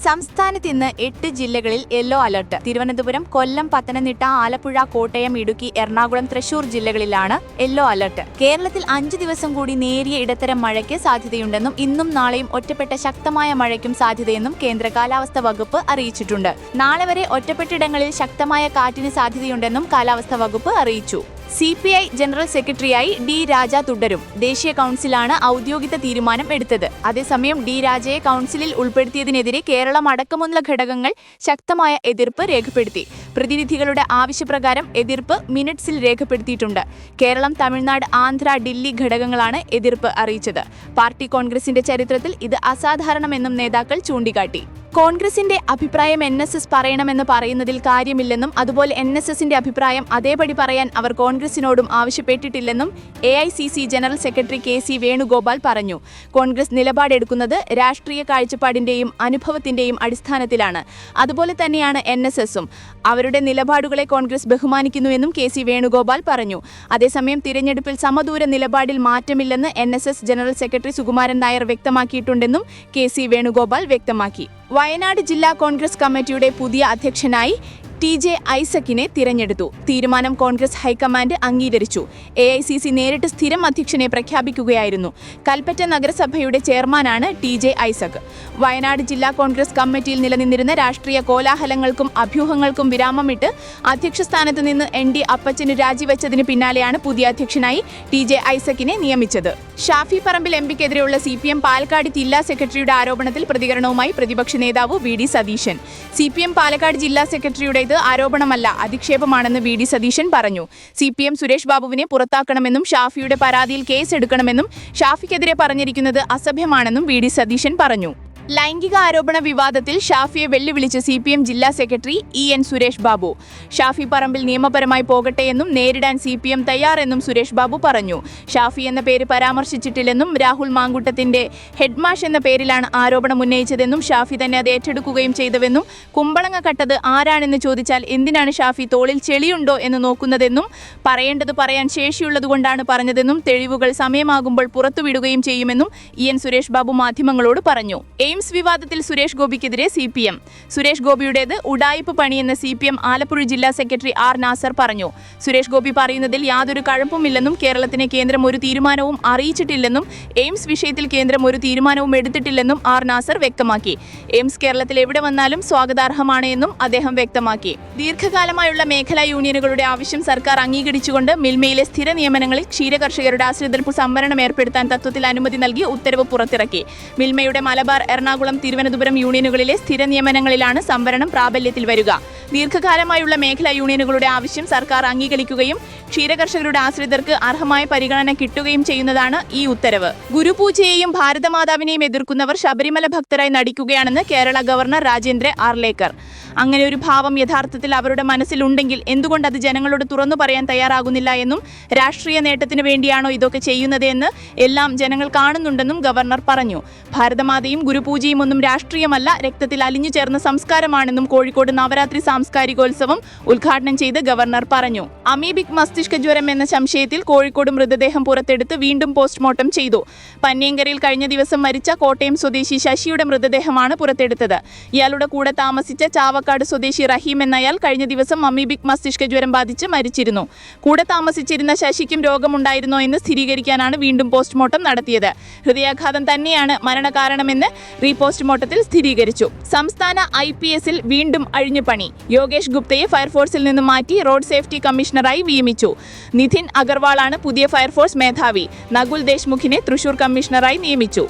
സംസ്ഥാനത്ത് ഇന്ന് 8 ജില്ലകളിൽ യെല്ലോ അലർട്ട്. തിരുവനന്തപുരം, കൊല്ലം, പത്തനംതിട്ട, ആലപ്പുഴ, കോട്ടയം, ഇടുക്കി, എറണാകുളം, തൃശൂർ ജില്ലകളിലാണ് യെല്ലോ അലർട്ട്. കേരളത്തിൽ 5 ദിവസം കൂടി നേരിയ ഇടത്തരം മഴയ്ക്ക് സാധ്യതയുണ്ടെന്നും ഇന്നും നാളെയും ഒറ്റപ്പെട്ട ശക്തമായ മഴയ്ക്കും സാധ്യതയെന്നും കേന്ദ്ര കാലാവസ്ഥാ വകുപ്പ് അറിയിച്ചിട്ടുണ്ട്. നാളെ വരെ ഒറ്റപ്പെട്ടിടങ്ങളിൽ ശക്തമായ കാറ്റിന് സാധ്യതയുണ്ടെന്നും കാലാവസ്ഥാ വകുപ്പ് അറിയിച്ചു. CPI ജനറൽ സെക്രട്ടറിയായി D. രാജ തുടരും. ദേശീയ കൗൺസിലാണ് ഔദ്യോഗിക തീരുമാനം എടുത്തത്. അതേസമയം D. രാജയെ കൗൺസിലിൽ ഉൾപ്പെടുത്തിയതിനെതിരെ കേരളം അടക്കമുള്ള ഘടകങ്ങൾ ശക്തമായ എതിർപ്പ് രേഖപ്പെടുത്തി. പ്രതിനിധികളുടെ ആവശ്യപ്രകാരം എതിർപ്പ് മിനിറ്റ്സിൽ രേഖപ്പെടുത്തിയിട്ടുണ്ട്. കേരളം, തമിഴ്നാട്, ആന്ധ്ര, ദില്ലി ഘടകങ്ങളാണ് എതിർപ്പ് അറിയിച്ചത്. പാർട്ടി കോൺഗ്രസിന്റെ ചരിത്രത്തിൽ ഇത് അസാധാരണമെന്നും നേതാക്കൾ ചൂണ്ടിക്കാട്ടി. കോൺഗ്രസിന്റെ അഭിപ്രായം NSS പറയണമെന്ന് പറയുന്നതിൽ കാര്യമില്ലെന്നും അതുപോലെ NSSന്റെ അഭിപ്രായം അതേപടി പറയാൻ അവർ കോൺഗ്രസിനോടും ആവശ്യപ്പെട്ടിട്ടില്ലെന്നും AICC general secretary KC Venugopal പറഞ്ഞു. കോൺഗ്രസ് നിലപാടെടുക്കുന്നത് രാഷ്ട്രീയ കാഴ്ചപ്പാടിന്റെയും അനുഭവത്തിന്റെയും അടിസ്ഥാനത്തിലാണ്. അതുപോലെ തന്നെയാണ് NSSും. അവരുടെ നിലപാടുകളെ കോൺഗ്രസ് ബഹുമാനിക്കുന്നുവെന്നും KC വേണുഗോപാൽ പറഞ്ഞു. അതേസമയം തിരഞ്ഞെടുപ്പിൽ സമദൂര നിലപാടിൽ മാറ്റമില്ലെന്ന് NSS general secretary Sukumaran Nair വ്യക്തമാക്കിയിട്ടുണ്ടെന്നും KC വേണുഗോപാൽ വ്യക്തമാക്കി. വയനാട് ജില്ലാ കോൺഗ്രസ് കമ്മിറ്റിയുടെ പുതിയ അധ്യക്ഷനായി TJ ഐസക്കിനെ തിരഞ്ഞെടുത്തു. തീരുമാനം കോൺഗ്രസ് ഹൈക്കമാൻഡ് അംഗീകരിച്ചു. AICC നേരിട്ട് സ്ഥിരം അധ്യക്ഷനെ പ്രഖ്യാപിക്കുകയായിരുന്നു. കൽപ്പറ്റ നഗരസഭയുടെ ചെയർമാനാണ് TJ ഐസക്. വയനാട് ജില്ലാ കോൺഗ്രസ് കമ്മിറ്റിയിൽ നിലനിന്നിരുന്ന രാഷ്ട്രീയ കോലാഹലങ്ങൾക്കും അഭ്യൂഹങ്ങൾക്കും വിരാമമിട്ട് അധ്യക്ഷ സ്ഥാനത്ത് നിന്ന് ND അപ്പച്ചന് രാജിവെച്ചതിന് പിന്നാലെയാണ് പുതിയ അധ്യക്ഷനായി TJ ഐസക്കിനെ നിയമിച്ചത്. ഷാഫി പറമ്പിൽ MPക്കെതിരെയുള്ള CPM പാലക്കാട് ജില്ലാ സെക്രട്ടറിയുടെ ആരോപണത്തിൽ പ്രതികരണവുമായി പ്രതിപക്ഷ നേതാവ് VD സതീശൻ. CPM പാലക്കാട് ജില്ലാ സെക്രട്ടറിയുടെ ഉണ്ടായത് ആരോപണമല്ല, അധിക്ഷേപമാണെന്ന് വി.ഡി. സതീശൻ പറഞ്ഞു. CPM സുരേഷ് ബാബുവിനെ പുറത്താക്കണമെന്നും ഷാഫിയുടെ പരാതിയിൽ കേസെടുക്കണമെന്നും ഷാഫിക്കെതിരെ പറഞ്ഞിരിക്കുന്നത് അസഭ്യമാണെന്നും വി.ഡി. സതീശൻ പറഞ്ഞു. ലൈംഗിക ആരോപണ വിവാദത്തിൽ ഷാഫിയെ വെല്ലുവിളിച്ച് CPM ജില്ലാ സെക്രട്ടറി EN സുരേഷ് ബാബു. ഷാഫി പറമ്പിൽ നിയമപരമായി പോകട്ടെയെന്നും നേരിടാൻ CPM തയ്യാറെന്നും സുരേഷ് ബാബു പറഞ്ഞു. ഷാഫി എന്ന പേര് പരാമർശിച്ചിട്ടില്ലെന്നും രാഹുൽ മാങ്കുട്ടത്തിന്റെ ഹെഡ്മാഷ് എന്ന പേരിലാണ് ആരോപണം ഉന്നയിച്ചതെന്നും ഷാഫി തന്നെ അത് ഏറ്റെടുക്കുകയും ചെയ്തുവെന്നും കുമ്പളങ്ങ കട്ടത് ആരാണെന്ന് ചോദിച്ചാൽ എന്തിനാണ് ഷാഫി തോളിൽ ചെളിയുണ്ടോ എന്ന് നോക്കുന്നതെന്നും പറയേണ്ടത് പറയാൻ ശേഷിയുള്ളതുകൊണ്ടാണ് പറഞ്ഞതെന്നും തെളിവുകൾ സമയമാകുമ്പോൾ പുറത്തുവിടുകയും ചെയ്യുമെന്നും EN സുരേഷ് ബാബു മാധ്യമങ്ങളോട് പറഞ്ഞു. എയിംസ് വിവാദത്തിൽ സുരേഷ് ഗോപിക്കെതിരെ CPM. സുരേഷ് ഗോപിയുടേത് ഉഡായിപ്പ് പണിയെന്ന് CPM ആലപ്പുഴ ജില്ലാ സെക്രട്ടറി R. നാസർ പറഞ്ഞു. സുരേഷ് ഗോപി പറയുന്നതിൽ യാതൊരു കഴമ്പുമില്ലെന്നും കേരളത്തിന് കേന്ദ്രം ഒരു തീരുമാനവും അറിയിച്ചിട്ടില്ലെന്നും എയിംസ് വിഷയത്തിൽ കേന്ദ്രം ഒരു തീരുമാനവും എടുത്തിട്ടില്ലെന്നും R. നാസർ വ്യക്തമാക്കി. എയിംസ് കേരളത്തിൽ എവിടെ വന്നാലും സ്വാഗതാർഹമാണ് എന്നും അദ്ദേഹം വ്യക്തമാക്കി. ദീർഘകാലമായുള്ള മേഖലാ യൂണിയനുകളുടെ ആവശ്യം സർക്കാർ അംഗീകരിച്ചുകൊണ്ട് മിൽമയിലെ സ്ഥിര നിയമനങ്ങളിൽ ക്ഷീരകർഷകരുടെ ആശ്രിതർക്ക് സംവരണം ഏർപ്പെടുത്താൻ തത്വത്തിൽ അനുമതി നൽകി ഉത്തരവ് പുറത്തിറക്കി. മിൽമയുടെ മലബാർ, എറണാകുളം, തിരുവനന്തപുരം യൂണിയനുകളിലെ സ്ഥിര നിയമനങ്ങളിലാണ് സംവരണം പ്രാബല്യത്തിൽ വരിക. ദീർഘകാലമായുള്ള മേഖലാ യൂണിയനുകളുടെ ആവശ്യം സർക്കാർ അംഗീകരിക്കുകയും ക്ഷീരകർഷകരുടെ ആശ്രിതർക്ക് അർഹമായ പരിഗണന കിട്ടുകയും ചെയ്യുന്നതാണ് ഈ ഉത്തരവ്. ഗുരുപൂജയെയും ഭാരതമാതാവിനെയും എതിർക്കുന്നവർ ശബരിമല ഭക്തരായി നടിക്കുകയാണെന്ന് കേരള ഗവർണർ രാജേന്ദ്ര ആർലേക്കർ. അങ്ങനെ ഒരു ഭാവം യഥാർത്ഥത്തിൽ അവരുടെ മനസ്സിലുണ്ടെങ്കിൽ എന്തുകൊണ്ട് അത് ജനങ്ങളോട് തുറന്നു പറയാൻ തയ്യാറാകുന്നില്ല എന്നും രാഷ്ട്രീയ നേട്ടത്തിന് വേണ്ടിയാണോ ഇതൊക്കെ ചെയ്യുന്നത് എന്ന് എല്ലാം ജനങ്ങൾ കാണുന്നുണ്ടെന്നും ഗവർണർ പറഞ്ഞു. ഭാരതമാതയും ഗുരുപൂജയും ഒന്നും രാഷ്ട്രീയമല്ല, രക്തത്തിൽ അലിഞ്ഞു ചേർന്ന സംസ്കാരമാണെന്നും കോഴിക്കോട് നവരാത്രി സാംസ്കാരികോത്സവം ഉദ്ഘാടനം ചെയ്ത് ഗവർണർ പറഞ്ഞു. അമീബിക് മസ്തിഷ്ക ജ്വരം എന്ന സംശയത്തിൽ കോഴിക്കോട് മൃതദേഹം പുറത്തെടുത്ത് വീണ്ടും പോസ്റ്റ്മോർട്ടം ചെയ്തു. പന്നിയങ്കരയിൽ കഴിഞ്ഞ ദിവസം മരിച്ച കോട്ടയം സ്വദേശി ശശിയുടെ മൃതദേഹമാണ് പുറത്തെടുത്തത്. ഇയാളുടെ കൂടെ താമസിച്ച ചാവക്കാട് സ്വദേശി റഹീം എന്നയാൾ കഴിഞ്ഞ ദിവസം അമീബിക് മസ്തിഷ്ക ജ്വരം ബാധിച്ച് മരിച്ചിരുന്നു. കൂടെ താമസിച്ചിരുന്ന ശശിക്കും രോഗമുണ്ടായിരുന്നോ എന്ന് സ്ഥിരീകരിക്കാനാണ് വീണ്ടും പോസ്റ്റ്മോർട്ടം നടത്തിയത്. ഹൃദയാഘാതം തന്നെയാണ് മരണകാരണമെന്ന് റീപോസ്റ്റ്മോർട്ടത്തിൽ സ്ഥിരീകരിച്ചു. സംസ്ഥാന IPSൽ വീണ്ടും അഴിഞ്ഞുപണി. യോഗേഷ് ഗുപ്തയെ ഫയർഫോഴ്സിൽ നിന്ന് മാറ്റി റോഡ് സേഫ്റ്റി കമ്മീഷണറായി നിയമിച്ചു. നിതിൻ അഗർവാളാണ് പുതിയ ഫയർഫോഴ്സ് മേധാവി. നകുൽ ദേശ്മുഖിനെ തൃശൂർ കമ്മീഷണറായി നിയമിച്ചു.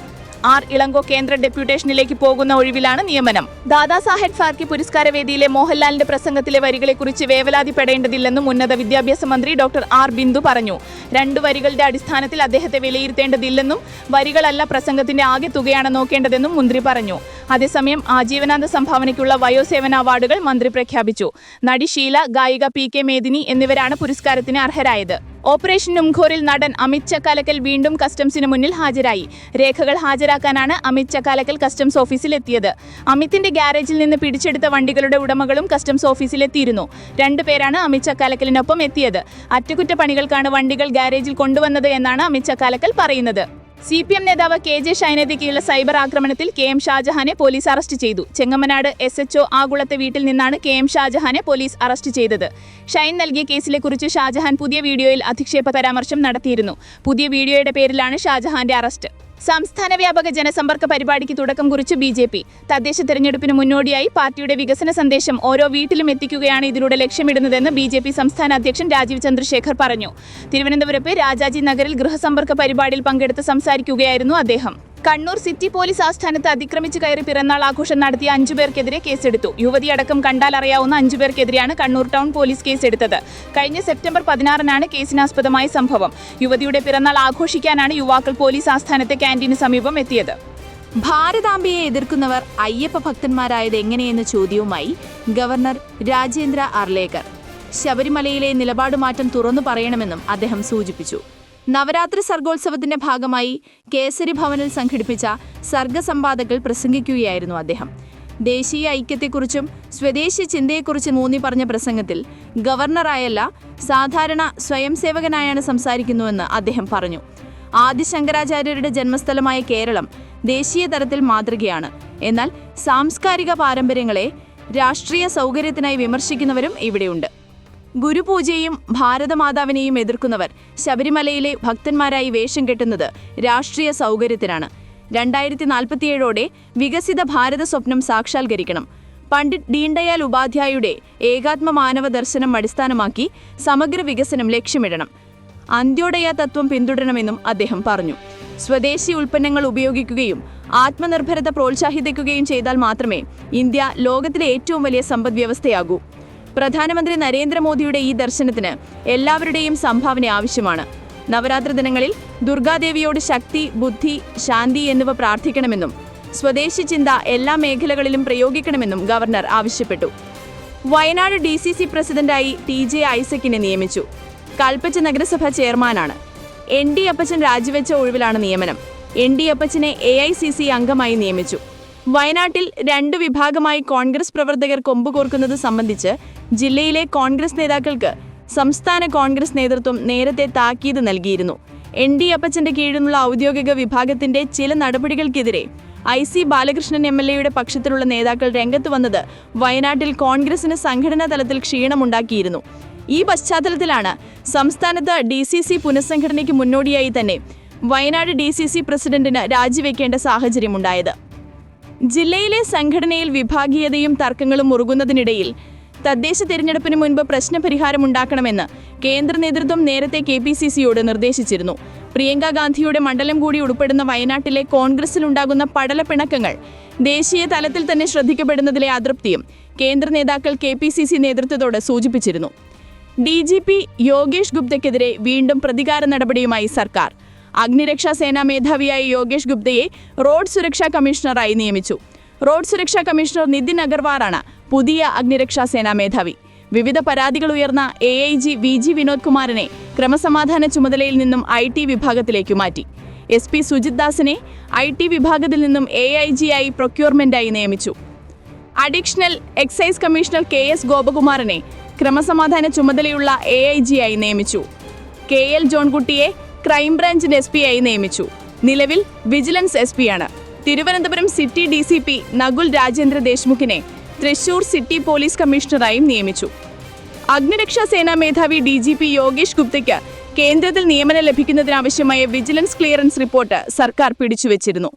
R. ഇളങ്കോ കേന്ദ്ര ഡെപ്യൂട്ടേഷനിലേക്ക് പോകുന്ന ഒഴിവിലാണ് നിയമനം. ദാദാസാഹേബ് ഫാൽക്കെ പുരസ്കാര വേദിയിലെ മോഹൻലാലിന്റെ പ്രസംഗത്തിലെ വരികളെക്കുറിച്ച് വേവലാതിപ്പെടേണ്ടതില്ലെന്നും ഉന്നത വിദ്യാഭ്യാസ മന്ത്രി ഡോക്ടർ R. ബിന്ദു പറഞ്ഞു. 2 വരികളുടെ അടിസ്ഥാനത്തിൽ അദ്ദേഹത്തെ വിലയിരുത്തേണ്ടതില്ലെന്നും വരികളല്ല പ്രസംഗത്തിന്റെ ആകെ തുകയാണ് നോക്കേണ്ടതെന്നും മന്ത്രി പറഞ്ഞു. അതേസമയം ആജീവനാന്ത സംഭാവനയ്ക്കുള്ള വയോസേവന അവാർഡുകൾ മന്ത്രി പ്രഖ്യാപിച്ചു. നടി ഷീല, ഗായിക PK മേദിനി എന്നിവരാണ് പുരസ്കാരത്തിന് അർഹരായത്. ഓപ്പറേഷൻ ഉംഖോറിൽ നടൻ അമിത് ചക്കാലക്കൽ വീണ്ടും കസ്റ്റംസിന് മുന്നിൽ ഹാജരായി. രേഖകൾ ഹാജരാക്കാനാണ് അമിത് ചക്കാലക്കൽ കസ്റ്റംസ് ഓഫീസിൽ എത്തിയത്. അമിത്തിന്റെ ഗ്യാരേജിൽ നിന്ന് പിടിച്ചെടുത്ത വണ്ടികളുടെ ഉടമകളും കസ്റ്റംസ് ഓഫീസിൽ എത്തിയിരുന്നു. 2 പേരാണ് അമിത് ചക്കാലക്കലിനൊപ്പം എത്തിയത്. അറ്റകുറ്റപ്പണികൾക്കാണ് വണ്ടികൾ ഗ്യാരേജിൽ കൊണ്ടുവന്നത് എന്നാണ് അമിത് ചക്കാലക്കൽ പറയുന്നത്. CPM നേതാവ് KJ ഷൈനെതിരെയുള്ള സൈബർ ആക്രമണത്തിൽ KM ഷാജഹാനെ പോലീസ് അറസ്റ്റ് ചെയ്തു. ചെങ്ങമനാട് SHO ആകുളത്തെ വീട്ടിൽ നിന്നാണ് KM ഷാജഹാനെ പോലീസ് അറസ്റ്റ് ചെയ്തത്. ഷൈൻ നൽകിയ കേസിലെക്കുറിച്ച് ഷാജഹാൻ പുതിയ വീഡിയോയിൽ അധിക്ഷേപ പരാമർശം നടത്തിയിരുന്നു. പുതിയ വീഡിയോയുടെ പേരിലാണ് ഷാജഹാന്റെ അറസ്റ്റ്. സംസ്ഥാന വ്യാപക ജനസമ്പർക്ക പരിപാടിക്ക് തുടക്കം കുറിച്ച് BJP. തദ്ദേശ തെരഞ്ഞെടുപ്പിന് മുന്നോടിയായി പാർട്ടിയുടെ വികസന സന്ദേശം ഓരോ വീട്ടിലും എത്തിക്കുകയാണ് ഇതിലൂടെ ലക്ഷ്യമിടുന്നതെന്ന് BJP സംസ്ഥാന അധ്യക്ഷൻ രാജീവ് ചന്ദ്രശേഖർ പറഞ്ഞു. തിരുവനന്തപുരത്ത് രാജാജി നഗറിൽ ഗൃഹസമ്പർക്ക പരിപാടിയിൽ പങ്കെടുത്ത് സംസാരിക്കുകയായിരുന്നു അദ്ദേഹം. കണ്ണൂർ സിറ്റി പോലീസ് ആസ്ഥാനത്ത് അതിക്രമിച്ച് കയറി പിറന്നാൾ ആഘോഷം നടത്തിയ 5 പേർക്കെതിരെ കേസെടുത്തു. യുവതിയടക്കം കണ്ടാൽ അറിയാവുന്ന 5 പേർക്കെതിരെയാണ് കണ്ണൂർ ടൗൺ പോലീസ് കേസെടുത്തത്. കഴിഞ്ഞ സെപ്റ്റംബർ 16-നാണ് കേസിനാസ്പദമായ സംഭവം. യുവതിയുടെ പിറന്നാൾ ആഘോഷിക്കാനാണ് യുവാക്കൾ പോലീസ് ആസ്ഥാനത്തെ ക്യാന്റീന് സമീപം എത്തിയത്. ഭാരതാംബയെ എതിർക്കുന്നവർ അയ്യപ്പ ഭക്തന്മാരായത് എങ്ങനെയെന്ന ചോദ്യവുമായി ഗവർണർ രാജേന്ദ്ര ആർലേക്കർ. ശബരിമലയിലെ നിലപാടുമാറ്റം തുറന്നു പറയണമെന്നും അദ്ദേഹം സൂചിപ്പിച്ചു. നവരാത്രി സർഗോത്സവത്തിന്റെ ഭാഗമായി കേസരി ഭവനിൽ സംഘടിപ്പിച്ച സർഗസംവാദത്തിൽ പ്രസംഗിക്കുകയായിരുന്നു അദ്ദേഹം. ദേശീയ ഐക്യത്തെക്കുറിച്ചും സ്വദേശി ചിന്തയെക്കുറിച്ചും ഊന്നി പറഞ്ഞ പ്രസംഗത്തിൽ ഗവർണറായല്ല, സാധാരണ സ്വയം സേവകനായാണ് സംസാരിക്കുന്നുവെന്ന് അദ്ദേഹം പറഞ്ഞു. ആദിശങ്കരാചാര്യരുടെ ജന്മസ്ഥലമായ കേരളം ദേശീയ തലത്തിൽ മാതൃകയാണ്. എന്നാൽ സാംസ്കാരിക പാരമ്പര്യങ്ങളെ രാഷ്ട്രീയ സൗകര്യത്തിനായി വിമർശിക്കുന്നവരും ഇവിടെയുണ്ട്. ഗുരുപൂജയെയും ഭാരതമാതാവിനെയും എതിർക്കുന്നവർ ശബരിമലയിലെ ഭക്തന്മാരായി വേഷം കെട്ടുന്നത് രാഷ്ട്രീയ സൗകര്യത്തിനാണ്. 2047ഓടെ വികസിത ഭാരത സ്വപ്നം സാക്ഷാത്കരിക്കണം. പണ്ഡിറ്റ് ദീൻദയാൽ ഉപാധ്യായയുടെ ഏകാത്മ മാനവ ദർശനം അടിസ്ഥാനമാക്കി സമഗ്ര വികസനം ലക്ഷ്യമിടണം. അന്ത്യോദയ തത്വം പിന്തുടരണമെന്നും അദ്ദേഹം പറഞ്ഞു. സ്വദേശി ഉൽപ്പന്നങ്ങൾ ഉപയോഗിക്കുകയും ആത്മനിർഭരത പ്രോത്സാഹിപ്പിക്കുകയും ചെയ്താൽ മാത്രമേ ഇന്ത്യ ലോകത്തിലെ ഏറ്റവും വലിയ സമ്പദ് വ്യവസ്ഥയാകൂ. പ്രധാനമന്ത്രി നരേന്ദ്രമോദിയുടെ ഈ ദർശനത്തിന് എല്ലാവരുടെയും സംഭാവന ആവശ്യമാണ്. നവരാത്രി ദിനങ്ങളിൽ ദുർഗാദേവിയോട് ശക്തി, ബുദ്ധി, ശാന്തി എന്നിവ പ്രാർത്ഥിക്കണമെന്നും സ്വദേശി ചിന്ത എല്ലാ മേഖലകളിലും പ്രയോഗിക്കണമെന്നും ഗവർണർ ആവശ്യപ്പെട്ടു. വയനാട് DCC പ്രസിഡന്റായി TJ ഐസക്കിനെ നിയമിച്ചു. കൽപ്പറ്റ നഗരസഭ ചെയർമാനാണ്. ND അപ്പച്ചൻ രാജിവെച്ച ഒഴിവിലാണ് നിയമനം. ND അപ്പച്ചനെ AICC അംഗമായി നിയമിച്ചു. വയനാട്ടിൽ 2 വിഭാഗമായി കോൺഗ്രസ് പ്രവർത്തകർ കൊമ്പുകോർക്കുന്നത് സംബന്ധിച്ച് ജില്ലയിലെ കോൺഗ്രസ് നേതാക്കൾക്ക് സംസ്ഥാന കോൺഗ്രസ് നേതൃത്വം നേരത്തെ താക്കീത് നൽകിയിരുന്നു. ND അപ്പച്ചന്റെ കീഴിലുള്ള ഔദ്യോഗിക വിഭാഗത്തിന്റെ ചില നടപടികൾക്കെതിരെ IC ബാലകൃഷ്ണൻ MLAയുടെ പക്ഷത്തിലുള്ള നേതാക്കൾ രംഗത്ത് വന്നത് വയനാട്ടിൽ കോൺഗ്രസിന് സംഘടനാ തലത്തിൽ ക്ഷീണമുണ്ടാക്കിയിരുന്നു. ഈ പശ്ചാത്തലത്തിലാണ് സംസ്ഥാനത്ത് DCC പുനഃസംഘടനയ്ക്ക് മുന്നോടിയായി തന്നെ വയനാട് DCC പ്രസിഡന്റിന് രാജിവെക്കേണ്ട സാഹചര്യമുണ്ടായത്. ജില്ലയിലെ സംഘടനയിൽ വിഭാഗീയതയും തർക്കങ്ങളും മുറുകുന്നതിനിടയിൽ തദ്ദേശ തെരഞ്ഞെടുപ്പിന് മുൻപ് പ്രശ്നപരിഹാരമുണ്ടാക്കണമെന്ന് കേന്ദ്ര നേതൃത്വം നേരത്തെ KPCCയോട് നിർദ്ദേശിച്ചിരുന്നു. പ്രിയങ്ക ഗാന്ധിയുടെ മണ്ഡലം കൂടി ഉൾപ്പെടുന്ന വയനാട്ടിലെ കോൺഗ്രസിലുണ്ടാകുന്ന പടലപ്പിണക്കങ്ങൾ ദേശീയ തലത്തിൽ തന്നെ ശ്രദ്ധിക്കപ്പെടുന്നതിലെ അതൃപ്തിയും കേന്ദ്ര നേതാക്കൾ KPCC നേതൃത്വത്തോട് സൂചിപ്പിച്ചിരുന്നു. DGP യോഗേഷ് ഗുപ്തയ്ക്കെതിരെ വീണ്ടും പ്രതികാര നടപടിയുമായി സർക്കാർ. അഗ്നിരക്ഷാ സേനാ മേധാവിയായ യോഗേഷ് ഗുപ്തയെ റോഡ് സുരക്ഷാ കമ്മീഷണറായി നിയമിച്ചു. റോഡ് സുരക്ഷാ കമ്മീഷണർ നിതിൻ അഗർവാളാണ് പുതിയ അഗ്നിരക്ഷാ സേനാ മേധാവി. വിവിധ പരാതികൾ ഉയർന്ന AIG VG വിനോദ് കുമാറിനെ ക്രമസമാധാന ചുമതലയിൽ നിന്നും IT വിഭാഗത്തിലേക്ക് മാറ്റി. SP സുജിത് ദാസിനെ IT വിഭാഗത്തിൽ നിന്നും AIG ആയി പ്രൊക്യൂർമെന്റായി നിയമിച്ചു. അഡീഷണൽ എക്സൈസ് കമ്മീഷണർ KS ഗോപകുമാറിനെ ക്രമസമാധാന ചുമതലയുള്ള AIG ആയി നിയമിച്ചു. KL ജോൺകുട്ടിയെ ക്രൈംബ്രാഞ്ചിന്റെ SP ആയി നിയമിച്ചു. നിലവിൽ വിജിലൻസ് SP ആണ്. തിരുവനന്തപുരം സിറ്റി DCP നകുൽ രാജേന്ദ്ര ദേശ്മുഖിനെ തൃശൂർ സിറ്റി പോലീസ് കമ്മീഷണറായും നിയമിച്ചു. അഗ്നിരക്ഷാ സേനാ മേധാവി DGP യോഗേഷ് ഗുപ്തയ്ക്ക് കേന്ദ്രത്തിൽ നിയമനം ലഭിക്കുന്നതിനാവശ്യമായ വിജിലൻസ് ക്ലിയറൻസ് റിപ്പോർട്ട് സർക്കാർ പിടിച്ചുവച്ചിരുന്നു.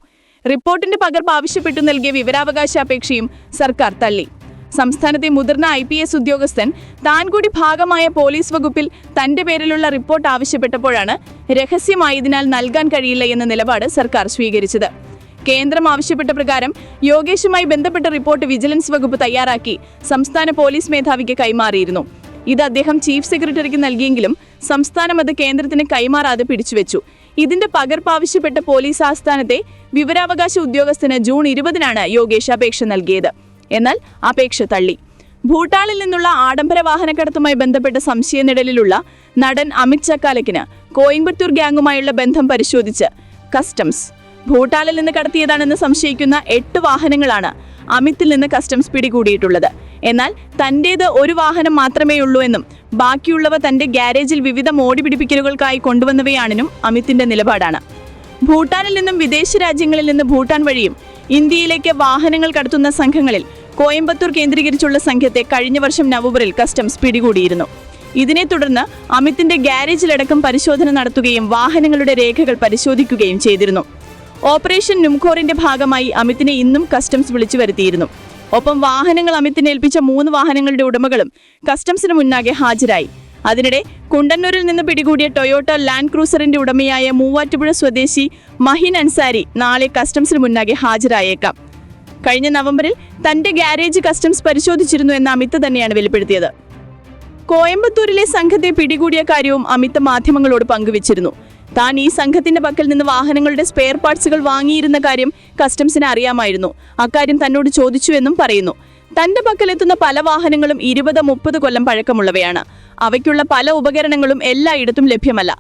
റിപ്പോർട്ടിന്റെ പകർപ്പ് ആവശ്യപ്പെട്ടു നൽകിയ വിവരാവകാശ അപേക്ഷയും സർക്കാർ തള്ളി. സംസ്ഥാനത്തെ മുതിർന്ന IPS ഉദ്യോഗസ്ഥൻ താൻ കൂടി ഭാഗമായ പോലീസ് വകുപ്പിൽ തന്റെ പേരിലുള്ള റിപ്പോർട്ട് ആവശ്യപ്പെട്ടപ്പോഴാണ് രഹസ്യമായതിനാൽ നൽകാൻ കഴിയില്ല എന്ന നിലപാട് സർക്കാർ സ്വീകരിച്ചത്. കേന്ദ്രം ആവശ്യപ്പെട്ട പ്രകാരം യോഗേഷുമായി ബന്ധപ്പെട്ട റിപ്പോർട്ട് വിജിലൻസ് വകുപ്പ് തയ്യാറാക്കി സംസ്ഥാന പോലീസ് മേധാവിക്ക് കൈമാറിയിരുന്നു. ഇത് അദ്ദേഹം ചീഫ് സെക്രട്ടറിക്ക് നൽകിയെങ്കിലും സംസ്ഥാനം അത് കേന്ദ്രത്തിന് കൈമാറാതെ പിടിച്ചുവെച്ചു. ഇതിന്റെ പകർപ്പ് ആവശ്യപ്പെട്ട പോലീസ് ആസ്ഥാനത്തെ വിവരാവകാശ ഉദ്യോഗസ്ഥന് ജൂൺ 20-നാണ് യോഗേഷ് അപേക്ഷ നൽകിയത്. എന്നാൽ അപേക്ഷ തള്ളി. ഭൂട്ടാനിൽ നിന്നുള്ള ആഡംബര വാഹനക്കടത്തുമായി ബന്ധപ്പെട്ട സംശയനിഴലിലുള്ള നടൻ അമിത് ചക്കാലക്കിന് കോയമ്പത്തൂർ ഗ്യാങ്ങുമായുള്ള ബന്ധം പരിശോധിച്ച് കസ്റ്റംസ്. ഭൂട്ടാനിൽ നിന്ന് കടത്തിയതാണെന്ന് സംശയിക്കുന്ന 8 വാഹനങ്ങളാണ് അമിത്തിൽ നിന്ന് കസ്റ്റംസ് പിടികൂടിയിട്ടുള്ളത്. എന്നാൽ തന്റേത് ഒരു വാഹനം മാത്രമേ ഉള്ളൂ എന്നും ബാക്കിയുള്ളവ തന്റെ ഗ്യാരേജിൽ വിവിധ മോടി പിടിപ്പിക്കലുകൾക്കായി കൊണ്ടുവന്നവയാണെന്നും അമിത്തിന്റെ നിലപാടാണ്. ഭൂട്ടാനിൽ നിന്നും വിദേശ രാജ്യങ്ങളിൽ നിന്ന് ഭൂട്ടാൻ വഴിയും ഇന്ത്യയിലേക്ക് വാഹനങ്ങൾ കടത്തുന്ന സംഘങ്ങളിൽ കോയമ്പത്തൂർ കേന്ദ്രീകരിച്ചുള്ള സംഘത്തെ കഴിഞ്ഞ വർഷം നവംബറിൽ കസ്റ്റംസ് പിടികൂടിയിരുന്നു. ഇതിനെ തുടർന്ന് അമിത്തിന്റെ ഗ്യാരേജിലടക്കം പരിശോധന നടത്തുകയും വാഹനങ്ങളുടെ രേഖകൾ പരിശോധിക്കുകയും ചെയ്തിരുന്നു. ഓപ്പറേഷൻ നുംഖോറിന്റെ ഭാഗമായി അമിത്തിനെ ഇന്നും കസ്റ്റംസ് വിളിച്ചു വരുത്തിയിരുന്നു. ഒപ്പം വാഹനങ്ങൾ അമിത്തിനെ ഏൽപ്പിച്ച 3 വാഹനങ്ങളുടെ ഉടമകളും കസ്റ്റംസിന് മുന്നാകെ ഹാജരായി. അതിനിടെ കുണ്ടന്നൂരിൽ നിന്ന് പിടികൂടിയ ടൊയോട്ട ലാൻഡ് ക്രൂസറിന്റെ ഉടമയായ മൂവാറ്റുപുഴ സ്വദേശി മഹിൻ അൻസാരി നാളെ കസ്റ്റംസിന് മുന്നാകെ ഹാജരായേക്കാം. കഴിഞ്ഞ നവംബറിൽ തന്റെ ഗ്യാരേജ് കസ്റ്റംസ് പരിശോധിച്ചിരുന്നു എന്ന് അമിത് തന്നെയാണ് വെളിപ്പെടുത്തിയത്. കോയമ്പത്തൂരിലെ സംഘത്തെ പിടികൂടിയ കാര്യവും അമിത് മാധ്യമങ്ങളോട് പങ്കുവച്ചിരുന്നു. താൻ ഈ സംഘത്തിന്റെ പക്കൽ നിന്ന് വാഹനങ്ങളുടെ സ്പെയർ പാർട്സുകൾ വാങ്ങിയിരുന്ന കാര്യം കസ്റ്റംസിന് അറിയാമായിരുന്നു. അക്കാര്യം തന്നോട് ചോദിച്ചുവെന്നും പറയുന്നു. തന്റെ പക്കലെത്തുന്ന പല വാഹനങ്ങളും 20-30 കൊല്ലം പഴക്കമുള്ളവയാണ്. അവയ്ക്കുള്ള പല ഉപകരണങ്ങളും എല്ലായിടത്തും ലഭ്യമല്ല.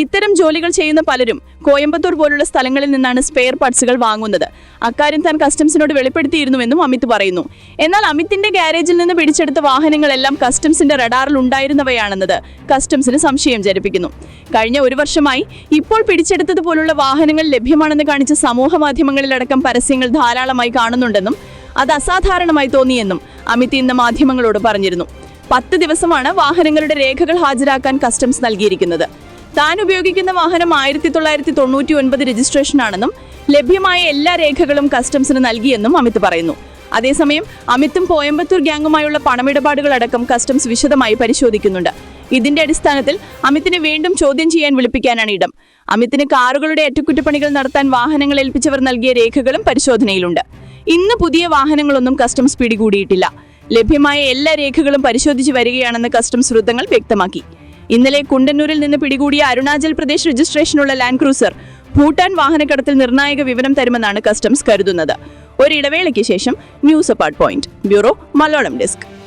ഇത്തരം ജോലികൾ ചെയ്യുന്ന പലരും കോയമ്പത്തൂർ പോലുള്ള സ്ഥലങ്ങളിൽ നിന്നാണ് സ്പെയർ പാർട്സുകൾ വാങ്ങുന്നത്. അക്കാര്യം താൻ കസ്റ്റംസിനോട് വെളിപ്പെടുത്തിയിരുന്നുവെന്നും അമിത് പറയുന്നു. എന്നാൽ അമിത്തിന്റെ ഗ്യാരേജിൽ നിന്ന് പിടിച്ചെടുത്ത വാഹനങ്ങളെല്ലാം കസ്റ്റംസിന്റെ റഡാറിൽ ഉണ്ടായിരുന്നവയാണെന്നത് കസ്റ്റംസിന് സംശയം ജനിപ്പിക്കുന്നു. കഴിഞ്ഞ 1 വർഷമായി ഇപ്പോൾ പിടിച്ചെടുത്തതുപോലുള്ള വാഹനങ്ങൾ ലഭ്യമാണെന്ന് കാണിച്ച് സമൂഹ മാധ്യമങ്ങളിലടക്കം പരസ്യങ്ങൾ ധാരാളമായി കാണുന്നുണ്ടെന്നും അത് അസാധാരണമായി തോന്നിയെന്നും അമിത് ഇന്ന് മാധ്യമങ്ങളോട് പറഞ്ഞിരുന്നു. 10 ദിവസമാണ് വാഹനങ്ങളുടെ രേഖകൾ ഹാജരാക്കാൻ കസ്റ്റംസ് നൽകിയിരിക്കുന്നത്. താൻ ഉപയോഗിക്കുന്ന വാഹനം 1999 രജിസ്ട്രേഷനാണെന്നും ലഭ്യമായ എല്ലാ രേഖകളും കസ്റ്റംസിന് നൽകിയെന്നും അമിത് പറയുന്നു. അതേസമയം അമിത്തും കോയമ്പത്തൂർ ഗ്യാങ്ങുമായുള്ള പണമിടപാടുകളടക്കം കസ്റ്റംസ് വിശദമായി പരിശോധിക്കുന്നുണ്ട്. ഇതിന്റെ അടിസ്ഥാനത്തിൽ അമിത്തിനെ വീണ്ടും ചോദ്യം ചെയ്യാൻ വിളിപ്പിക്കാനാണ് ഇടം. അമിത്തിന് കാറുകളുടെ അറ്റകുറ്റപ്പണികൾ നടത്താൻ വാഹനങ്ങൾ ഏൽപ്പിച്ചവർ നൽകിയ രേഖകളും പരിശോധനയിലുണ്ട്. ഇന്ന് പുതിയ വാഹനങ്ങളൊന്നും കസ്റ്റംസ് പിടികൂടിയിട്ടില്ല. ലഭ്യമായ എല്ലാ രേഖകളും പരിശോധിച്ചു വരികയാണെന്ന് കസ്റ്റംസ് വൃത്തങ്ങൾ വ്യക്തമാക്കി. ഇന്നലെ കുണ്ടന്നൂരിൽ നിന്ന് പിടികൂടിയ അരുണാചൽ പ്രദേശ് രജിസ്ട്രേഷനുള്ള ലാൻഡ് ക്രൂസർ ഭൂട്ടാൻ വാഹനക്കടത്തിൽ നിർണായക വിവരം തരുമെന്നാണ് കസ്റ്റംസ് കരുതുന്നത്. ഒരിടവേളയ്ക്ക് ശേഷം news apart point. Bureau Malayalam desk.